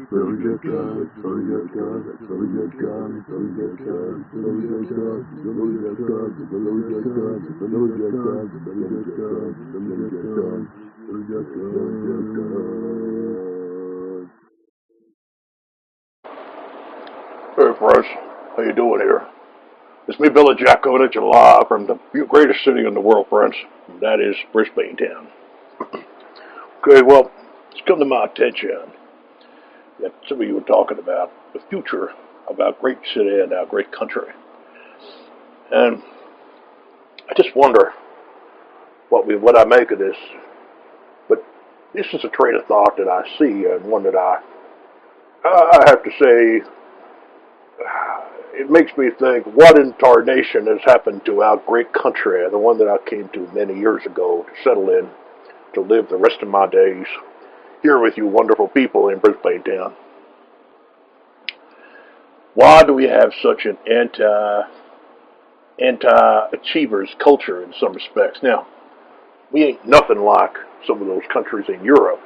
Hey, friends. How you doing here? It's me, Billy Jack, coming at you live from the greatest city in the world, friends. And that is Brisbane Town. Okay, well, it's come to my attention that some of you were talking about the future of our great city and our great country. And I just wonder what I make of this. But this is a train of thought that I see, and one that I have to say, it makes me think, what in tarnation has happened to our great country, the one that I came to many years ago to settle in, to live the rest of my days here with you wonderful people in Brisbane Town. Why do we have such an anti-achievers culture in some respects? Now, we ain't nothing like some of those countries in Europe,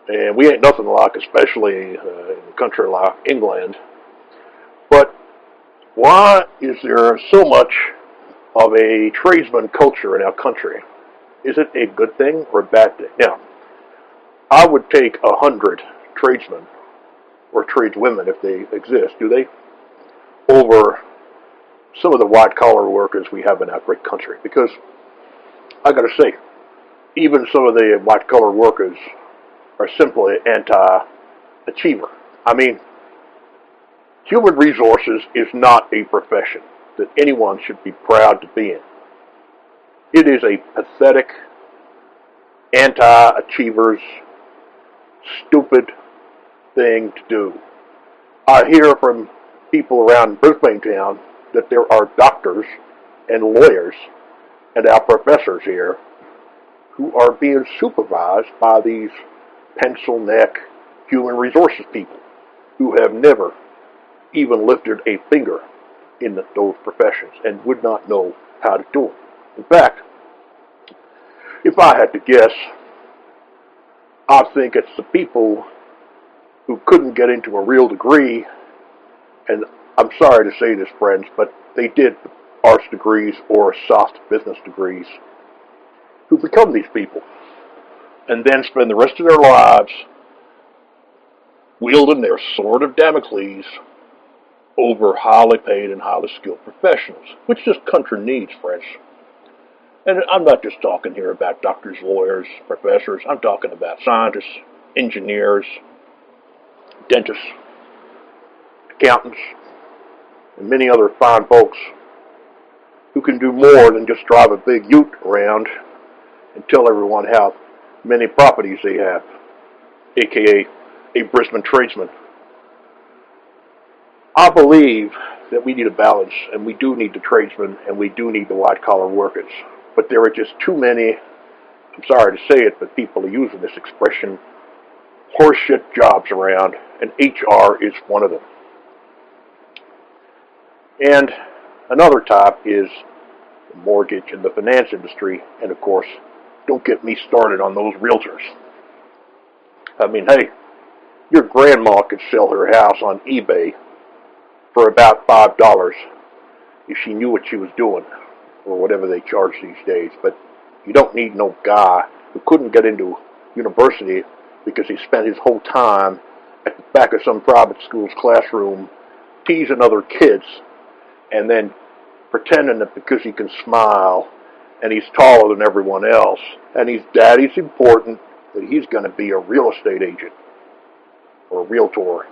and we ain't nothing like, especially in a country like England. But why is there so much of a tradesman culture in our country? Is it a good thing or a bad thing? Now, I would take 100 tradesmen or tradeswomen, if they exist, do they, over some of the white collar workers we have in our great country. Because I got to say, even some of the white collar workers are simply anti-achiever. I mean, human resources is not a profession that anyone should be proud to be in. It is a pathetic, anti-achievers, stupid thing to do. I hear from people around Brisbane Town that there are doctors and lawyers and our professors here who are being supervised by these pencil neck human resources people who have never even lifted a finger in those professions and would not know how to do it. In fact, if I had to guess, I think it's the people who couldn't get into a real degree, and I'm sorry to say this, friends, but they did arts degrees or soft business degrees, who become these people and then spend the rest of their lives wielding their sword of Damocles over highly paid and highly skilled professionals, which this country needs, friends. And I'm not just talking here about doctors, lawyers, professors. I'm talking about scientists, engineers, dentists, accountants, and many other fine folks who can do more than just drive a big ute around and tell everyone how many properties they have, aka a Brisbane tradesman. I believe that we need a balance, and we do need the tradesmen, and we do need the white-collar workers. But there are just too many, I'm sorry to say it, but people are using this expression, horseshit jobs around, and HR is one of them. And another type is the mortgage and the finance industry, and of course, don't get me started on those realtors. I mean, hey, your grandma could sell her house on eBay for about $5 if she knew what she was doing, or whatever they charge these days. But you don't need no guy who couldn't get into university because he spent his whole time at the back of some private school's classroom teasing other kids and then pretending that because he can smile and he's taller than everyone else and his daddy's important, that he's going to be a real estate agent or a realtor,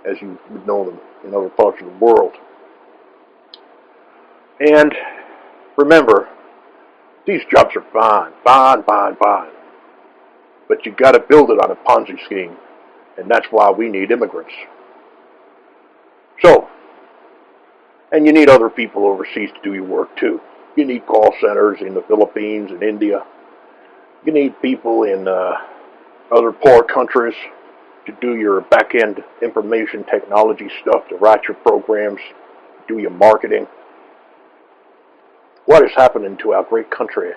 as you would know them in other parts of the world. And remember, these jobs are fine. But you got to build it on a Ponzi scheme, and that's why we need immigrants. So, and you need other people overseas to do your work too. You need call centers in the Philippines and India. You need people in other poor countries to do your back-end information technology stuff, to write your programs, do your marketing. What is happening to our great country,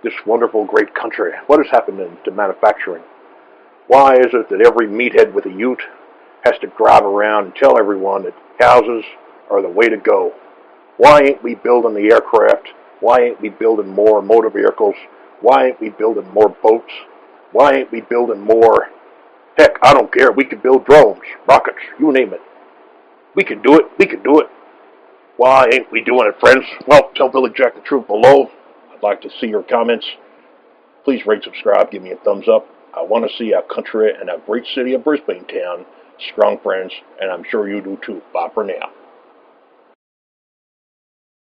this wonderful great country? What is happening to manufacturing? Why is it that every meathead with a ute has to drive around and tell everyone that houses are the way to go? Why ain't we building the aircraft? Why ain't we building more motor vehicles? Why ain't we building more boats? Why ain't we building more? Heck, I don't care. We can build drones, rockets, you name it. We can do it. We can do it. Why ain't we doing it, friends? Well, tell Billy Jack the truth below. I'd like to see your comments. Please rate, subscribe, give me a thumbs up. I want to see our country and our great city of Brisbane Town strong, friends, and I'm sure you do too. Bye for now.